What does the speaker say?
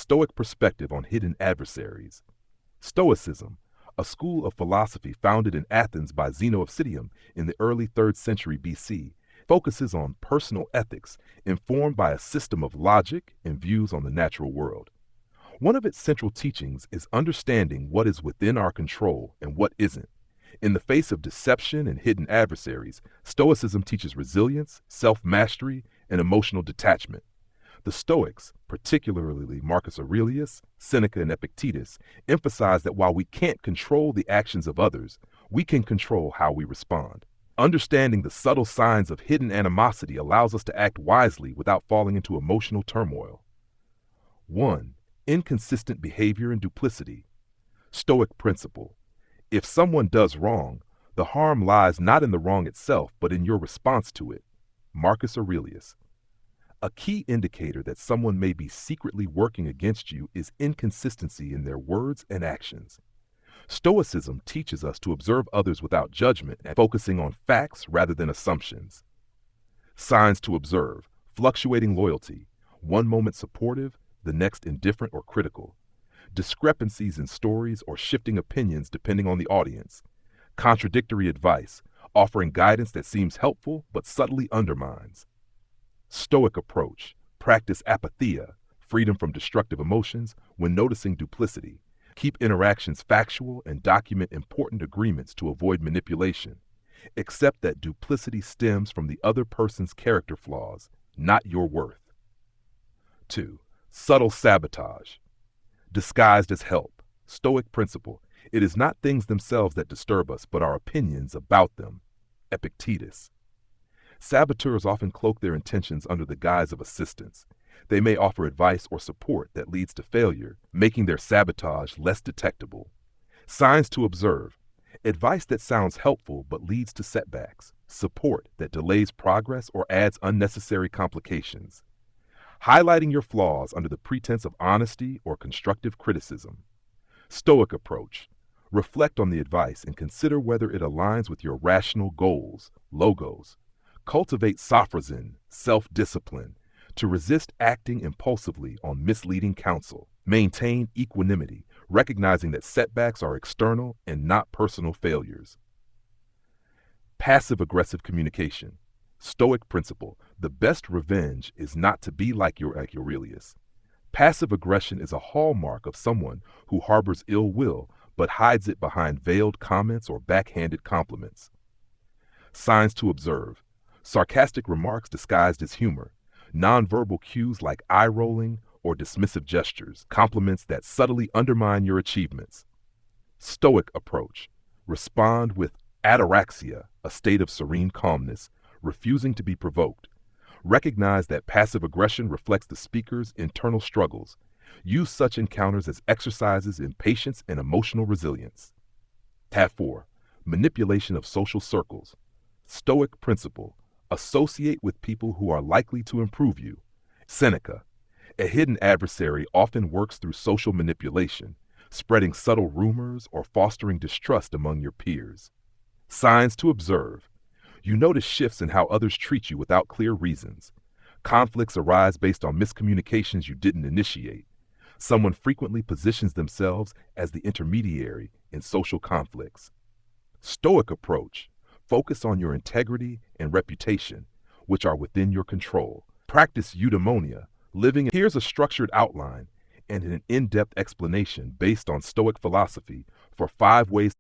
Stoic perspective on hidden adversaries. Stoicism, a school of philosophy founded in Athens by Zeno of Citium in the early 3rd century BC, focuses on personal ethics informed by a system of logic and views on the natural world. One of its central teachings is understanding what is within our control and what isn't. In the face of deception and hidden adversaries, Stoicism teaches resilience, self-mastery, and emotional detachment. The Stoics, particularly Marcus Aurelius, Seneca, and Epictetus, emphasize that while we can't control the actions of others, we can control how we respond. Understanding the subtle signs of hidden animosity allows us to act wisely without falling into emotional turmoil. 1. Inconsistent behavior and duplicity. Stoic principle. If someone does wrong, the harm lies not in the wrong itself, but in your response to it. Marcus Aurelius. A key indicator that someone may be secretly working against you is inconsistency in their words and actions. Stoicism teaches us to observe others without judgment and focusing on facts rather than assumptions. Signs to observe: fluctuating loyalty, one moment supportive, the next indifferent or critical. Discrepancies in stories or shifting opinions depending on the audience. Contradictory advice, offering guidance that seems helpful but subtly undermines. Stoic approach: practice apatheia, freedom from destructive emotions, when noticing duplicity. Keep interactions factual and document important agreements to avoid manipulation. Accept that duplicity stems from the other person's character flaws, not your worth. 2. Subtle sabotage. Disguised as help. Stoic principle: it is not things themselves that disturb us, but our opinions about them. Epictetus. Saboteurs often cloak their intentions under the guise of assistance. They may offer advice or support that leads to failure, making their sabotage less detectable. Signs to observe: advice that sounds helpful but leads to setbacks. Support that delays progress or adds unnecessary complications. Highlighting your flaws under the pretense of honesty or constructive criticism. Stoic approach: reflect on the advice and consider whether it aligns with your rational goals, logos. Cultivate sophronism, self-discipline, to resist acting impulsively on misleading counsel. Maintain equanimity, recognizing that setbacks are external and not personal failures. Passive-aggressive communication. Stoic principle: the best revenge is not to be like Aurelius. Passive aggression is a hallmark of someone who harbors ill will but hides it behind veiled comments or backhanded compliments. Signs to observe: sarcastic remarks disguised as humor, nonverbal cues like eye-rolling or dismissive gestures, compliments that subtly undermine your achievements. Stoic approach: respond with ataraxia, a state of serene calmness, refusing to be provoked. Recognize that passive aggression reflects the speaker's internal struggles. Use such encounters as exercises in patience and emotional resilience. Tab 4. Manipulation of social circles. Stoic principle: associate with people who are likely to improve you. Seneca. A hidden adversary often works through social manipulation, spreading subtle rumors or fostering distrust among your peers. Signs to observe: you notice shifts in how others treat you without clear reasons. Conflicts arise based on miscommunications you didn't initiate. Someone frequently positions themselves as the intermediary in social conflicts. Stoic approach: focus on your integrity and reputation, which are within your control. Practice eudaimonia, living. Here's a structured outline and an in-depth explanation based on Stoic philosophy for 5 ways